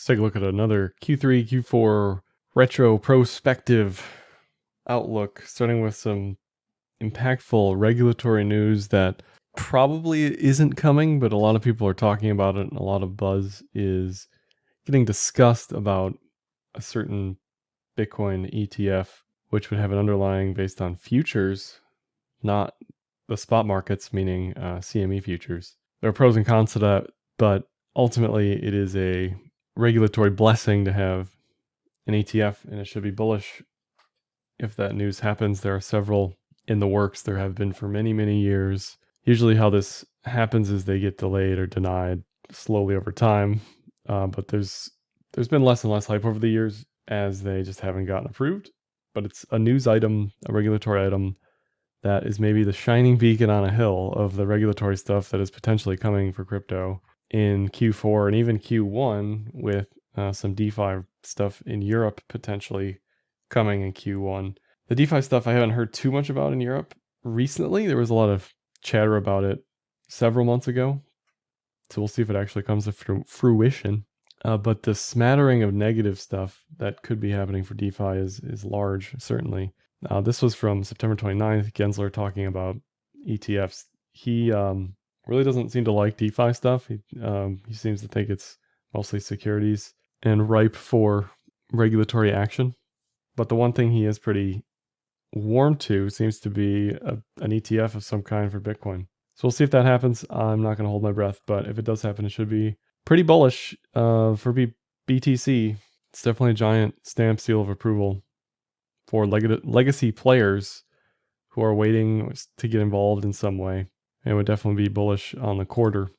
Let's take a look at another Q3, Q4 retro prospective outlook, starting with some impactful regulatory news that probably isn't coming, but a lot of people are talking about it, and a lot of buzz is getting discussed about a certain Bitcoin ETF, which would have an underlying based on futures, not the spot markets, meaning CME futures. There are pros and cons to that, but ultimately it is a regulatory blessing to have an ETF, and it should be bullish if that news happens. There are several in the works. There have been for many, many years. Usually how this happens is they get delayed or denied slowly over time, but there's been less and less hype over the years as they just haven't gotten approved. But it's a news item, a regulatory item that is maybe the shining beacon on a hill of the regulatory stuff that is potentially coming for crypto in Q4 and even Q1, with some DeFi stuff in Europe potentially coming in Q1. The DeFi stuff I haven't heard too much about in Europe recently. There was a lot of chatter about it several months ago, so we'll see if it actually comes to fruition. But the smattering of negative stuff that could be happening for DeFi is large, certainly. This was from September 29th, Gensler talking about ETFs. He really doesn't seem to like DeFi stuff. He seems to think it's mostly securities and ripe for regulatory action. But the one thing he is pretty warm to seems to be an ETF of some kind for Bitcoin. So we'll see if that happens. I'm not going to hold my breath, but if it does happen, it should be pretty bullish for BTC. It's definitely a giant stamp seal of approval for legacy players who are waiting to get involved in some way. And would definitely be bullish on the quarter.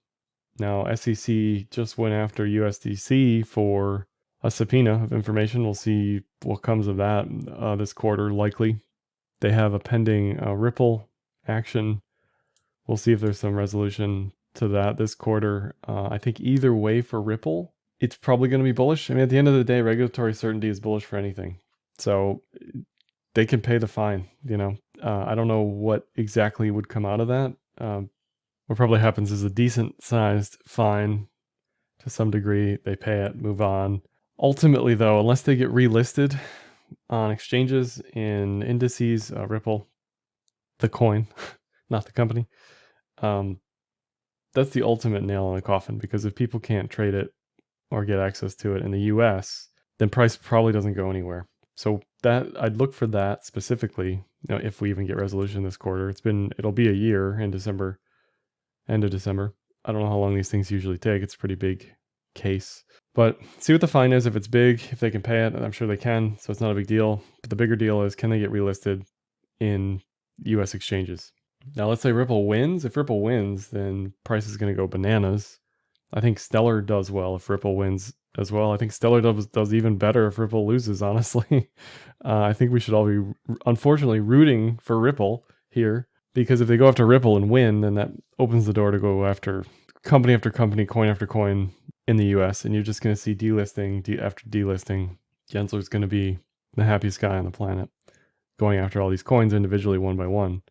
Now, SEC just went after USDC for a subpoena of information. We'll see what comes of that this quarter, likely. They have a pending Ripple action. We'll see if there's some resolution to that this quarter. I think either way for Ripple, it's probably going to be bullish. I mean, at the end of the day, regulatory certainty is bullish for anything. So they can pay the fine, I don't know what exactly would come out of that. What probably happens is a decent sized fine to some degree. They pay it, move on. Ultimately, though, unless they get relisted on exchanges in indices, Ripple, the coin, not the company, that's the ultimate nail in the coffin, because if people can't trade it or get access to it in the US, then price probably doesn't go anywhere. So that I'd look for that specifically, if we even get resolution this quarter. It'll be a year in December, end of December. I don't know how long these things usually take. It's a pretty big case. But see what the fine is. If it's big, if they can pay it, and I'm sure they can, so it's not a big deal. But the bigger deal is, can they get relisted in US exchanges? Now, let's say Ripple wins. If Ripple wins, then price is going to go bananas. I think Stellar does well if Ripple wins as well. I think Stellar does even better if Ripple loses, honestly. I think we should all be, unfortunately, rooting for Ripple here, because if they go after Ripple and win, then that opens the door to go after company after company, coin after coin in the US, and you're just going to see delisting after delisting. Gensler's going to be the happiest guy on the planet, going after all these coins individually, one by one.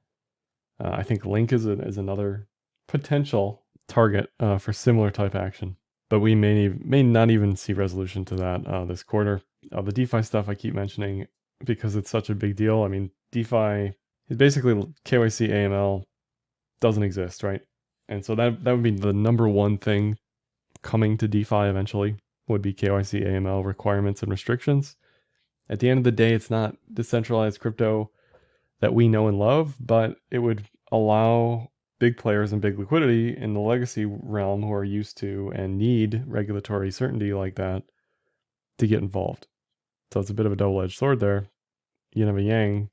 I think Link is another potential target for similar type action, but we may not even see resolution to that this quarter. The DeFi stuff I keep mentioning because it's such a big deal. I mean, DeFi is basically KYC AML doesn't exist, right? And so that would be the number one thing coming to DeFi eventually, would be KYC AML requirements and restrictions. At the end of the day, it's not decentralized crypto that we know and love, but it would allow big players and big liquidity in the legacy realm who are used to and need regulatory certainty like that to get involved. So it's a bit of a double-edged sword there. Yin and yang.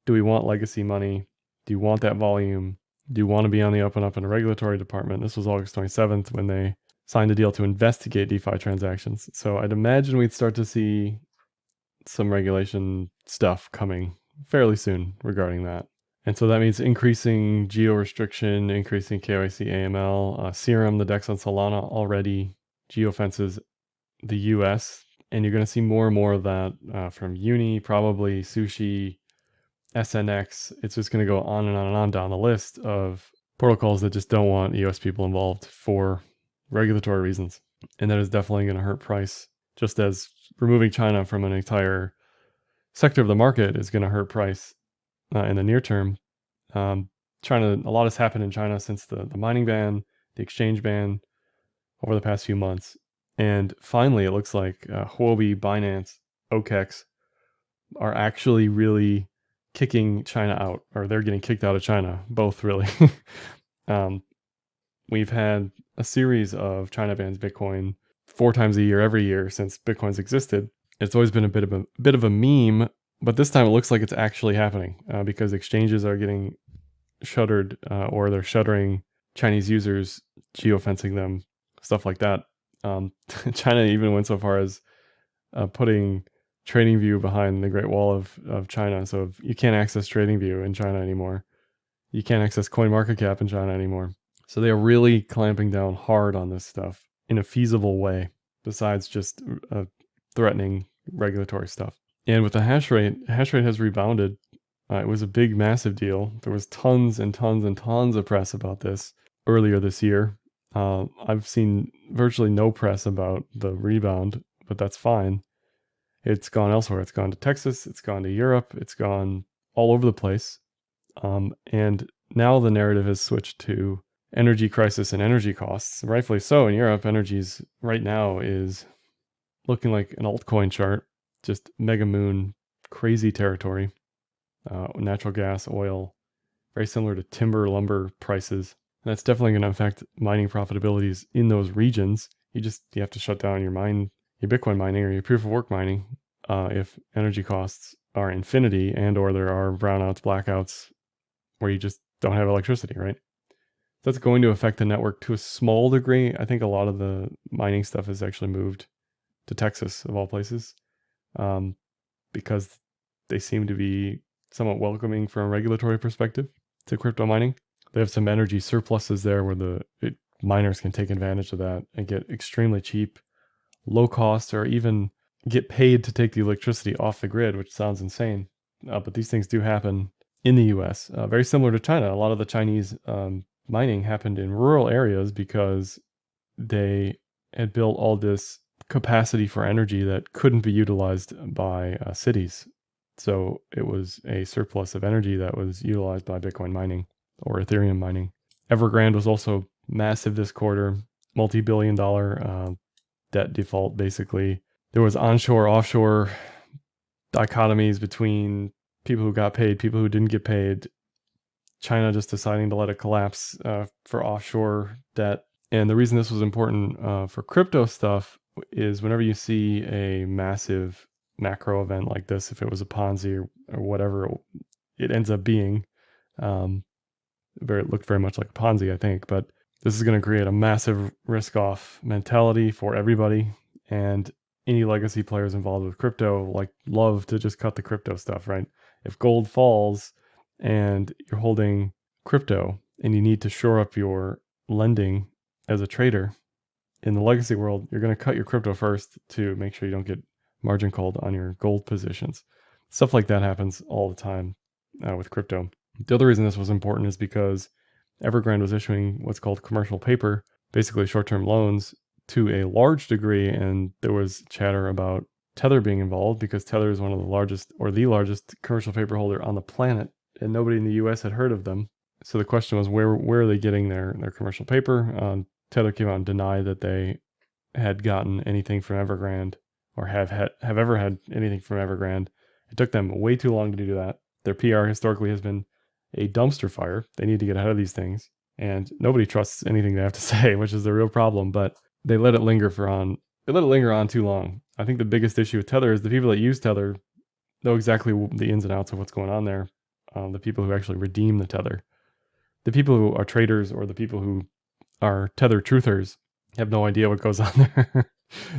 Do we want legacy money? Do you want that volume? Do you want to be on the up and up in a regulatory department? This was August 27th when they signed a deal to investigate DeFi transactions. So I'd imagine we'd start to see some regulation stuff coming fairly soon regarding that. And so that means increasing geo restriction, increasing KYC AML. Serum, the DEX on Solana, already geofences the US. And you're going to see more and more of that from Uni, probably Sushi, SNX. It's just going to go on and on and on down the list of protocols that just don't want US people involved for regulatory reasons. And that is definitely going to hurt price, just as removing China from an entire sector of the market is going to hurt price in the near term. China, a lot has happened in China since the mining ban, the exchange ban over the past few months. And finally, it looks like Huobi, Binance, OKEx are actually really kicking China out, or they're getting kicked out of China, both really. We've had a series of China bans Bitcoin 4 times a year, every year since Bitcoin's existed. It's always been a bit of a meme, but this time it looks like it's actually happening because exchanges are getting shuttered or they're shuttering Chinese users, geofencing them, stuff like that. China even went so far as putting TradingView behind the Great Wall of China. So you can't access TradingView in China anymore. You can't access CoinMarketCap in China anymore. So they are really clamping down hard on this stuff in a feasible way, besides just threatening regulatory stuff. And with the hash rate has rebounded. It was a big, massive deal. There was tons and tons and tons of press about this earlier this year. I've seen virtually no press about the rebound, but that's fine. It's gone elsewhere. It's gone to Texas. It's gone to Europe. It's gone all over the place. And now the narrative has switched to energy crisis and energy costs. Rightfully so. In Europe, energies right now is looking like an altcoin chart, just mega moon, crazy territory. Natural gas, oil, very similar to timber, lumber prices. And that's definitely going to affect mining profitabilities in those regions. You have to shut down your Bitcoin mining or your proof of work mining if energy costs are infinity and or there are brownouts, blackouts where you just don't have electricity, right? That's going to affect the network to a small degree. I think a lot of the mining stuff has actually moved to Texas, of all places, because they seem to be somewhat welcoming from a regulatory perspective to crypto mining. They have some energy surpluses there where miners can take advantage of that and get extremely cheap, low cost, or even get paid to take the electricity off the grid, which sounds insane. But these things do happen in the US. Very similar to China. A lot of the Chinese mining happened in rural areas because they had built all this capacity for energy that couldn't be utilized by cities. So it was a surplus of energy that was utilized by Bitcoin mining or Ethereum mining. Evergrande was also massive this quarter, multi-billion-dollar debt default, basically. There was onshore, offshore dichotomies between people who got paid, people who didn't get paid. China just deciding to let it collapse for offshore debt. And the reason this was important for crypto stuff is whenever you see a massive macro event like this, if it was a Ponzi or whatever it ends up being, it looked very much like a Ponzi, I think. But this is going to create a massive risk-off mentality for everybody. And any legacy players involved with crypto love to just cut the crypto stuff, right? If gold falls and you're holding crypto and you need to shore up your lending as a trader in the legacy world, you're going to cut your crypto first to make sure you don't get margin called on your gold positions. Stuff like that happens all the time with crypto. The other reason this was important is because Evergrande was issuing what's called commercial paper, basically short-term loans, to a large degree, and there was chatter about Tether being involved because Tether is one of the largest or the largest commercial paper holder on the planet, and nobody in the US had heard of them. So the question was, where are they getting their commercial paper? Tether came out and denied that they had gotten anything from Evergrande or have ever had anything from Evergrande. It took them way too long to do that. Their PR historically has been a dumpster fire. They need to get ahead of these things, and nobody trusts anything they have to say, which is the real problem. But they let it linger on too long. I think the biggest issue with Tether is the people that use Tether know exactly the ins and outs of what's going on there. The people who actually redeem the Tether. The people who are traders or the people who are Tether truthers have no idea what goes on there.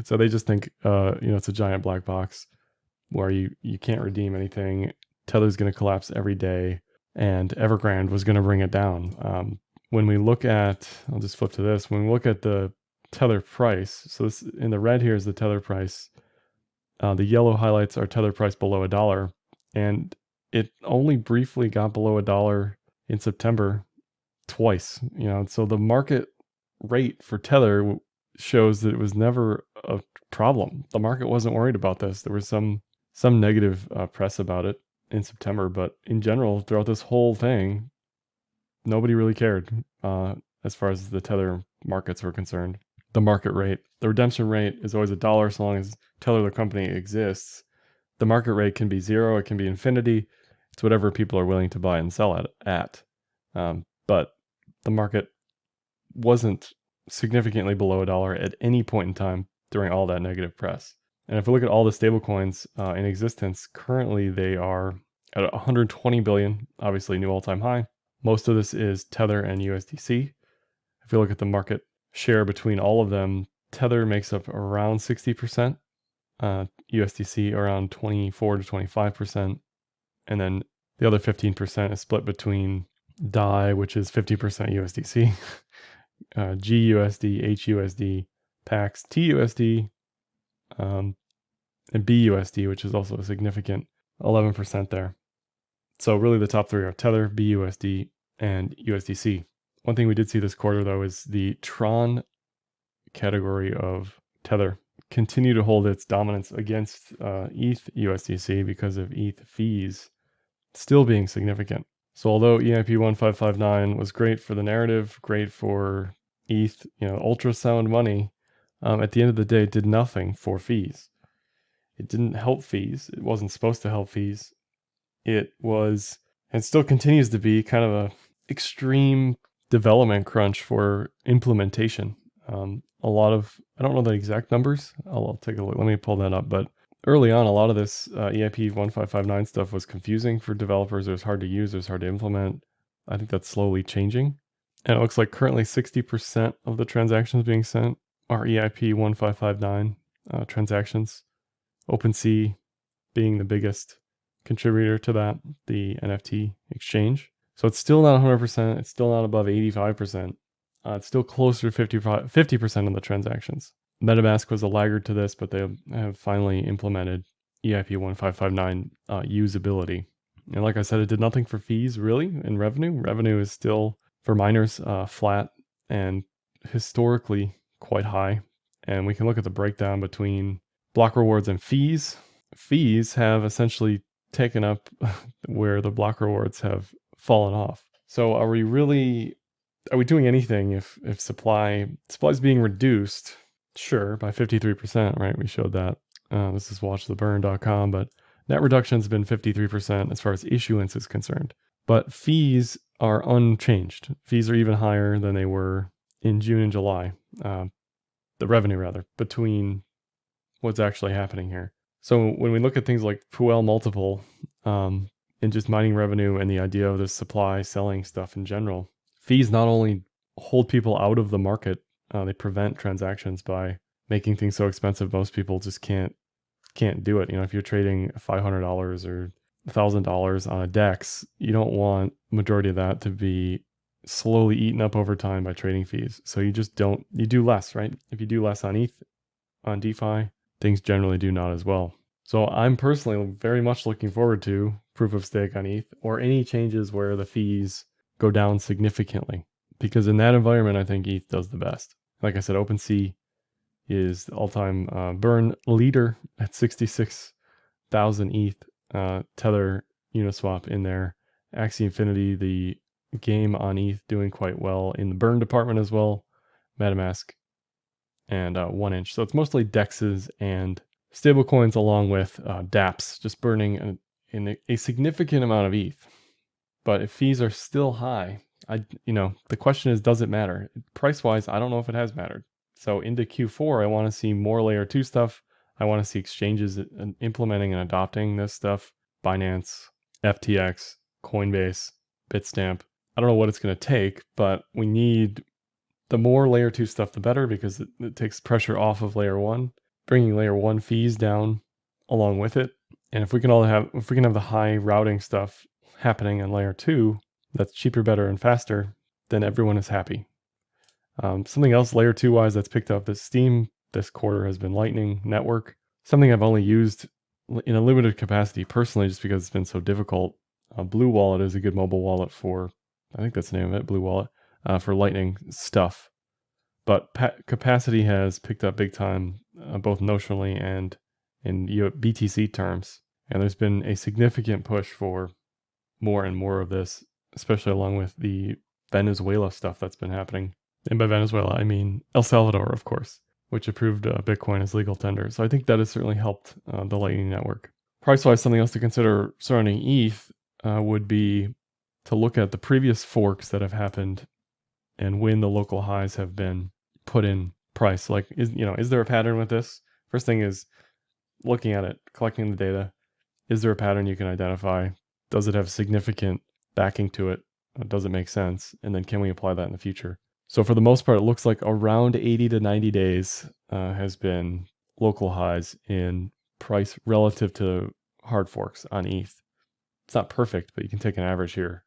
So they just think, it's a giant black box where you can't redeem anything. Tether's going to collapse every day, and Evergrande was going to bring it down. When we look at, I'll just flip to this. When we look at the Tether price, so this in the red here is the Tether price. The yellow highlights are Tether price below $1, and it only briefly got below $1 in September twice. So the market rate for Tether shows that it was never a problem. The market wasn't worried about this. There was some negative press about it in September, but in general, throughout this whole thing, nobody really cared as far as the Tether markets were concerned. The market rate, the redemption rate is always $1 so long as Tether, the company, exists. The market rate can be 0, it can be infinity. It's whatever people are willing to buy and sell at. But the market wasn't significantly below $1 at any point in time during all that negative press. And if we look at all the stablecoins in existence, currently they are at 120 billion, obviously new all-time high. Most of this is Tether and USDC. If you look at the market share between all of them, Tether makes up around 60%, USDC around 24 to 25%, and then the other 15% is split between DAI, which is 50% USDC, GUSD, HUSD, PAX, TUSD, and BUSD, which is also a significant 11% there. So really the top three are Tether, BUSD, and USDC. One thing we did see this quarter, though, is the Tron category of Tether continue to hold its dominance against ETH USDC because of ETH fees still being significant. So although EIP 1559 was great for the narrative, great for ETH, ultrasound money, at the end of the day, it did nothing for fees. It didn't help fees. It wasn't supposed to help fees. It was, and still continues to be, kind of a extreme development crunch for implementation. A lot of, I don't know the exact numbers. I'll take a look. Let me pull that up. But early on, a lot of this EIP 1559 stuff was confusing for developers. It was hard to use. It was hard to implement. I think that's slowly changing. And it looks like currently 60% of the transactions being sent are EIP 1559 transactions. OpenSea being the biggest contributor to that, the NFT exchange. So it's still not 100%. It's still not above 85%. It's still closer to 50% of the transactions. MetaMask was a laggard to this, but they have finally implemented EIP 1559 usability. And like I said, it did nothing for fees, really, and revenue. Revenue is still, for miners, flat and historically quite high. And we can look at the breakdown between block rewards and fees. Fees have essentially taken up where the block rewards have fallen off. So are we doing anything if supply is being reduced? Sure, by 53%, right? We showed that. This is watchtheburn.com, but net reduction has been 53% as far as issuance is concerned. But fees are unchanged. Fees are even higher than they were in June and July. The revenue, rather, between what's actually happening here. So when we look at things like Puel multiple and just mining revenue and the idea of the supply selling stuff in general, fees not only hold people out of the market, they prevent transactions by making things so expensive most people just can't do it. If you're trading $500 or $1,000 on a DEX, you don't want majority of that to be slowly eaten up over time by trading fees. So you do less, right? If you do less on ETH, on DeFi, things generally do not as well. So I'm personally very much looking forward to proof of stake on ETH or any changes where the fees go down significantly, because in that environment, I think ETH does the best. Like I said, OpenSea is the all-time burn leader at 66,000 ETH. Tether, UniSwap in there. Axie Infinity, the game on ETH, doing quite well in the burn department as well. MetaMask and 1inch. So it's mostly DEXs and stablecoins along with dApps just burning in a significant amount of ETH. But if fees are still high, the question is, does it matter? Price-wise, I don't know if it has mattered. So into Q4, I want to see more layer 2 stuff. I want to see exchanges implementing and adopting this stuff. Binance, FTX, Coinbase, Bitstamp. I don't know what it's going to take, but we need the more layer 2 stuff, the better, because it takes pressure off of layer 1, bringing layer 1 fees down along with it. And if we can have the high routing stuff happening on layer 2, that's cheaper, better, and faster, then everyone is happy. Something else layer 2 wise that's picked up this Steam this quarter has been Lightning Network. Something I've only used in a limited capacity personally, just because it's been so difficult. Blue Wallet is a good mobile wallet for, I think that's the name of it, Blue Wallet, for Lightning stuff. but capacity has picked up big time, both notionally and in BTC terms. And there's been a significant push for more and more of this, especially along with the Venezuela stuff that's been happening. And by Venezuela, I mean El Salvador, of course, which approved Bitcoin as legal tender. So I think that has certainly helped the Lightning Network. Price-wise, something else to consider surrounding ETH would be to look at the previous forks that have happened and when the local highs have been put in price. Like, is there a pattern with this? First thing is looking at it, collecting the data. Is there a pattern you can identify? Does it have significant backing to it? Does it make sense? And then can we apply that in the future? So for the most part, it looks like around 80 to 90 days has been local highs in price relative to hard forks on ETH. It's not perfect, but you can take an average here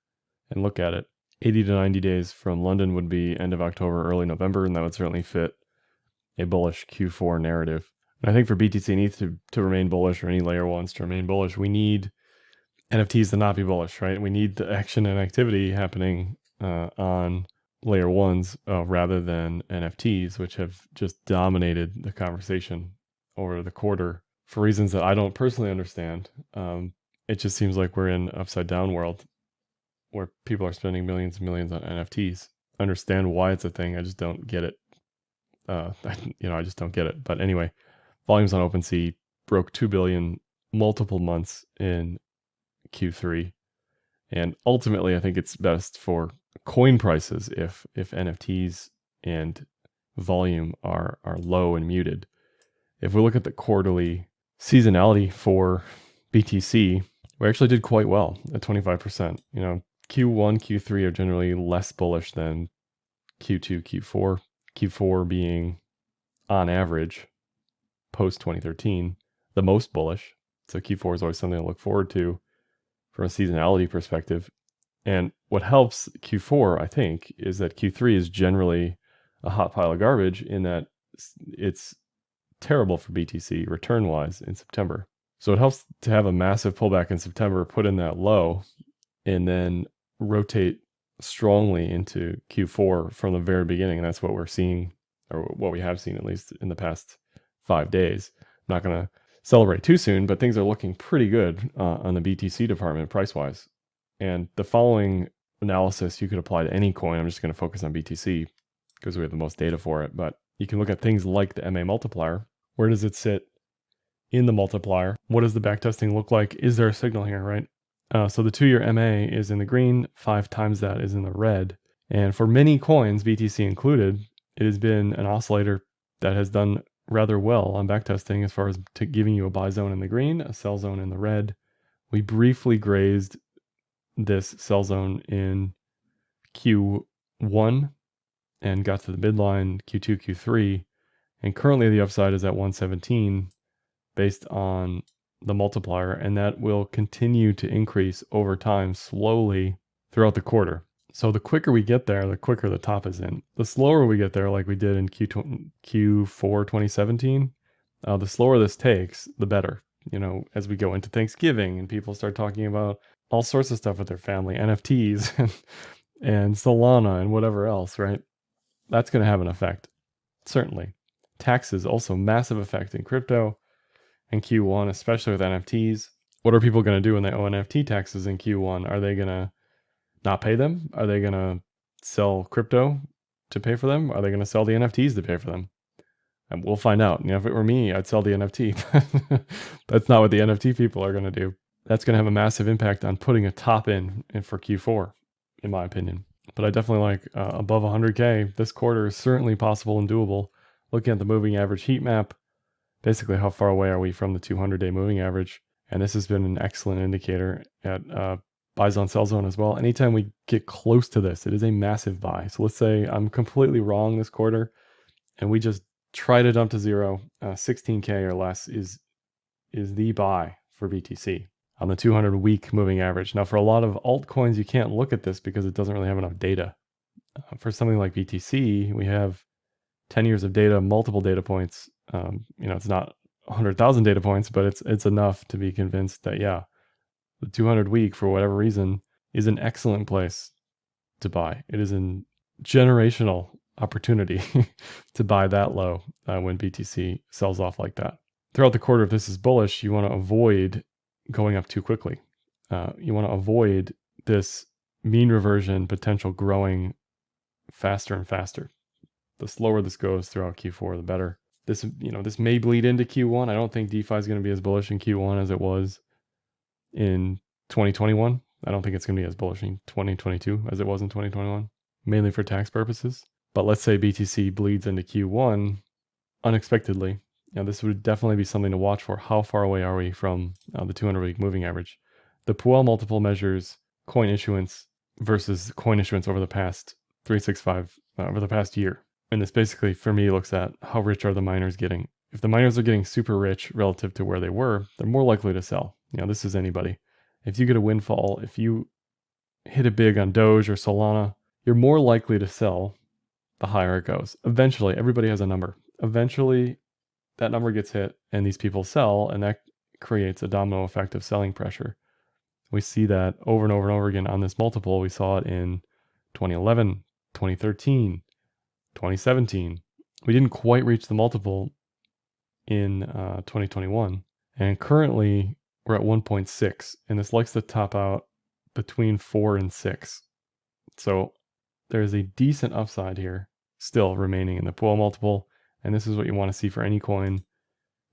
and look at it. 80 to 90 days from London would be end of October, early November, and that would certainly fit a bullish Q4 narrative. And I think for BTC and ETH to remain bullish, or any layer ones to remain bullish, we need NFTs to not be bullish, right? We need the action and activity happening on layer ones rather than NFTs, which have just dominated the conversation over the quarter for reasons that I don't personally understand. It just seems like we're in an upside down world where people are spending millions and millions on NFTs. I understand why it's a thing. I just don't get it. I just don't get it. But anyway, volumes on OpenSea broke 2 billion multiple months in Q3. And ultimately, I think it's best for coin prices if NFTs and volume are low and muted. If we look at the quarterly seasonality for BTC, we actually did quite well at 25%. Q1, Q3 are generally less bullish than Q2, Q4. Q4 being, on average, post 2013, the most bullish. So Q4 is always something to look forward to from a seasonality perspective. And what helps Q4, I think, is that Q3 is generally a hot pile of garbage in that it's terrible for BTC return-wise in September. So it helps to have a massive pullback in September, put in that low, and then rotate strongly into Q4 from the very beginning. And that's what we're seeing, or what we have seen at least in the past 5 days. I'm not going to celebrate too soon, but things are looking pretty good on the BTC department price-wise. And the following analysis you could apply to any coin. I'm just going to focus on BTC because we have the most data for it. But you can look at things like the MA multiplier. Where does it sit in the multiplier? What does the backtesting look like? Is there a signal here, right? So the 2-year MA is in the green, 5 times that is in the red. And for many coins, BTC included, it has been an oscillator that has done rather well on backtesting as far as giving you a buy zone in the green, a sell zone in the red. We briefly grazed this sell zone in Q1 and got to the midline Q2, Q3. And currently the upside is at 117 based on the multiplier, and that will continue to increase over time slowly throughout the quarter. So the quicker we get there, the quicker the top is in. The slower we get there, like we did in Q4 2017, the slower this takes, the better. As we go into Thanksgiving and people start talking about all sorts of stuff with their family, NFTs and Solana and whatever else, right? That's going to have an effect, certainly. Taxes also massive effect in crypto in Q1, especially with NFTs. What are people going to do when they owe NFT taxes in Q1? Are they going to not pay them? Are they going to sell crypto to pay for them? Are they going to sell the NFTs to pay for them? And we'll find out. If it were me, I'd sell the NFT. That's not what the NFT people are going to do. That's going to have a massive impact on putting a top in for Q4, in my opinion. But I definitely like above 100K. This quarter is certainly possible and doable. Looking at the moving average heat map, basically how far away are we from the 200-day moving average? And this has been an excellent indicator at buy zone, sell zone as well. Anytime we get close to this, it is a massive buy. So let's say I'm completely wrong this quarter and we just try to dump to zero. 16K or less is the buy for BTC on the 200-week moving average. Now, for a lot of altcoins, you can't look at this because it doesn't really have enough data. For something like BTC, we have 10 years of data, multiple data points. It's not 100,000 data points, but it's enough to be convinced that, yeah, the 200-week, for whatever reason, is an excellent place to buy. It is a generational opportunity to buy that low when BTC sells off like that. Throughout the quarter, if this is bullish, you want to avoid going up too quickly. You want to avoid this mean reversion potential growing faster and faster. The slower this goes throughout Q4, the better. This may bleed into Q1. I don't think DeFi is going to be as bullish in Q1 as it was in 2021. I don't think it's going to be as bullish in 2022 as it was in 2021, mainly for tax purposes. But let's say BTC bleeds into Q1 unexpectedly. This would definitely be something to watch for. How far away are we from the 200-week moving average? The Puel multiple measures coin issuance versus coin issuance over the past 365, over the past year. And this basically, for me, looks at how rich are the miners getting. If the miners are getting super rich relative to where they were, they're more likely to sell. This is anybody. If you get a windfall, if you hit it big on Doge or Solana, you're more likely to sell the higher it goes. Eventually, everybody has a number. Eventually, that number gets hit and these people sell, and that creates a domino effect of selling pressure. We see that over and over and over again on this multiple. We saw it in 2011, 2013, 2017. We didn't quite reach the multiple in 2021. And currently we're at 1.6, and this likes to top out between 4 and 6. So there's a decent upside here still remaining in the Puel multiple, and this is what you want to see for any coin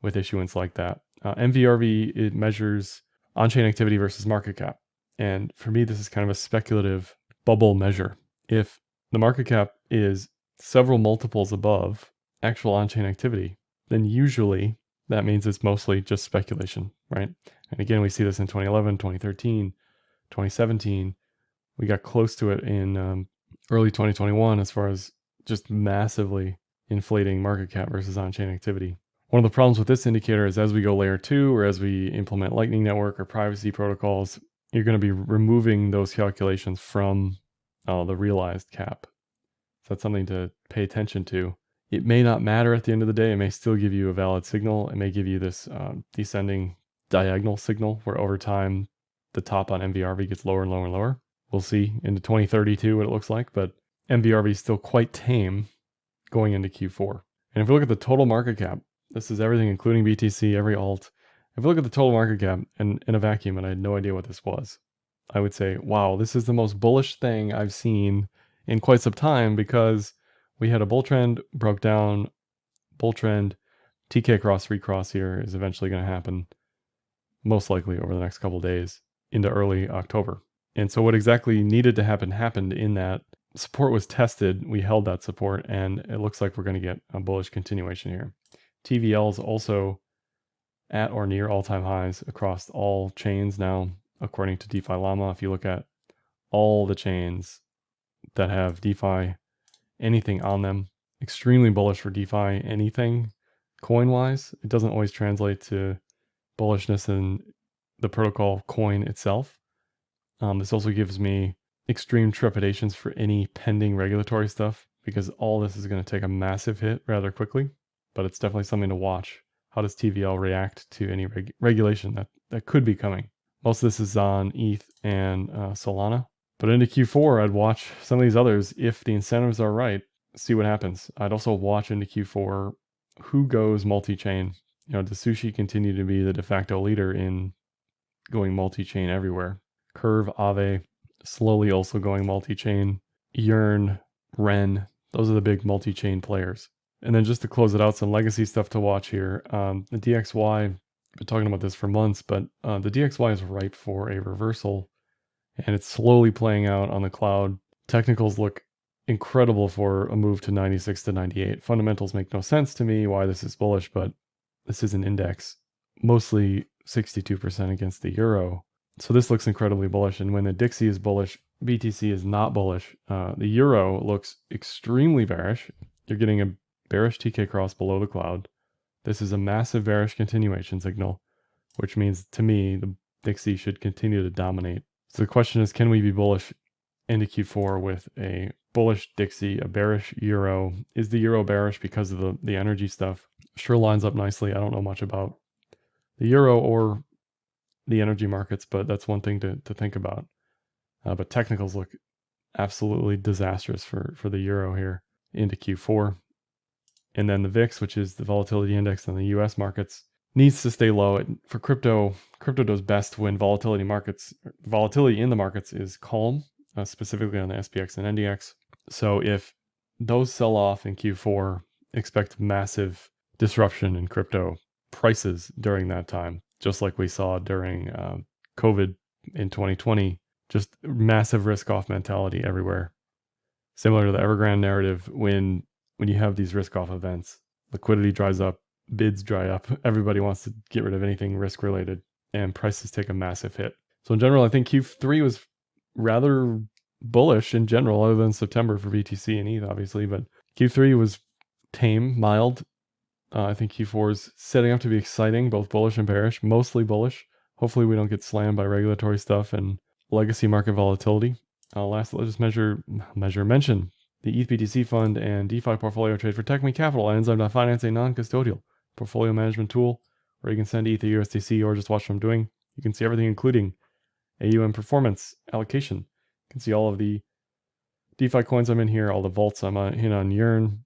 with issuance like that. MVRV, it measures on-chain activity versus market cap. And for me, this is kind of a speculative bubble measure. If the market cap is several multiples above actual on-chain activity, then usually that means it's mostly just speculation, right? And again, we see this in 2011, 2013, 2017. We got close to it in early 2021 as far as just massively inflating market cap versus on-chain activity. One of the problems with this indicator is as we go layer 2 or as we implement Lightning Network or privacy protocols, you're going to be removing those calculations from the realized cap. So that's something to pay attention to. It may not matter at the end of the day. It may still give you a valid signal. It may give you this descending diagonal signal where over time the top on MVRV gets lower and lower and lower. We'll see into 2032 what it looks like, but MVRV is still quite tame going into Q4. And if we look at the total market cap, this is everything including BTC, every alt. If we look at the total market cap in a vacuum, and I had no idea what this was, I would say, wow, this is the most bullish thing I've seen in quite some time, because we had a bull trend, broke down, bull trend, TK cross recross here is eventually going to happen, most likely over the next couple of days into early October. And so what exactly needed to happen happened in that support was tested. We held that support, and it looks like we're going to get a bullish continuation here. TVL is also at or near all-time highs across all chains now, according to DeFi Llama. If you look at all the chains that have DeFi anything on them, extremely bullish for DeFi anything coin-wise. It doesn't always translate to bullishness in the protocol coin itself. This also gives me extreme trepidations for any pending regulatory stuff, because all this is going to take a massive hit rather quickly, but it's definitely something to watch. How does TVL react to any regulation that could be coming? Most of this is on ETH and Solana, but into Q4, I'd watch some of these others if the incentives are right, see what happens. I'd also watch into Q4 who goes multi-chain. Does Sushi continue to be the de facto leader in going multi-chain everywhere? Curve, Aave, slowly also going multi-chain. Yearn, Ren, those are the big multi-chain players. And then just to close it out, some legacy stuff to watch here. The DXY, I've been talking about this for months, but the DXY is ripe for a reversal, and it's slowly playing out on the cloud. Technicals look incredible for a move to 96 to 98. Fundamentals make no sense to me why this is bullish, but this is an index, mostly 62% against the euro. So this looks incredibly bullish. And when the Dixie is bullish, BTC is not bullish. The euro looks extremely bearish. You're getting a bearish TK cross below the cloud. This is a massive bearish continuation signal, which means to me, the Dixie should continue to dominate. So the question is, can we be bullish into Q4 with a bullish Dixie, a bearish euro? Is the euro bearish because of the energy stuff? Sure lines up nicely. I don't know much about the euro or the energy markets, but that's one thing to think about. But technicals look absolutely disastrous for the euro here. into Q4. And then the VIX, which is the volatility index on the US markets, needs to stay low. For crypto does best when volatility in the markets is calm, specifically on the SPX and NDX. So if those sell off in Q4, expect massive disruption in crypto prices during that time, just like we saw during COVID in 2020, just massive risk off mentality everywhere. Similar to the Evergrande narrative, when you have these risk off events, liquidity dries up, bids dry up, everybody wants to get rid of anything risk related, and prices take a massive hit. So in general, I think Q3 was rather bullish in general, other than September for BTC and ETH, obviously, but Q3 was tame, mild. I think Q4 is setting up to be exciting, both bullish and bearish, mostly bullish. Hopefully we don't get slammed by regulatory stuff and legacy market volatility. Last, let's just mention the ETH BTC fund and DeFi portfolio trade for TechMe Capital at Enzyme.finance, a non-custodial portfolio management tool where you can send ETH to USDC or just watch what I'm doing. You can see everything, including AUM performance, allocation. You can see all of the DeFi coins I'm in here, all the vaults I'm in on Yearn,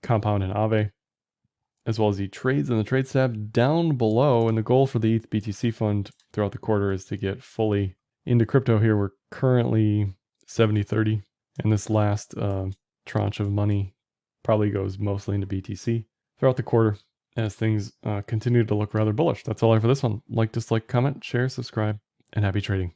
Compound, and Aave, as well as the trades in the trades tab down below. And the goal for the ETH BTC fund throughout the quarter is to get fully into crypto here. We're currently 70-30, and this last tranche of money probably goes mostly into BTC throughout the quarter as things continue to look rather bullish. That's all I have for this one. Like, dislike, comment, share, subscribe, and happy trading.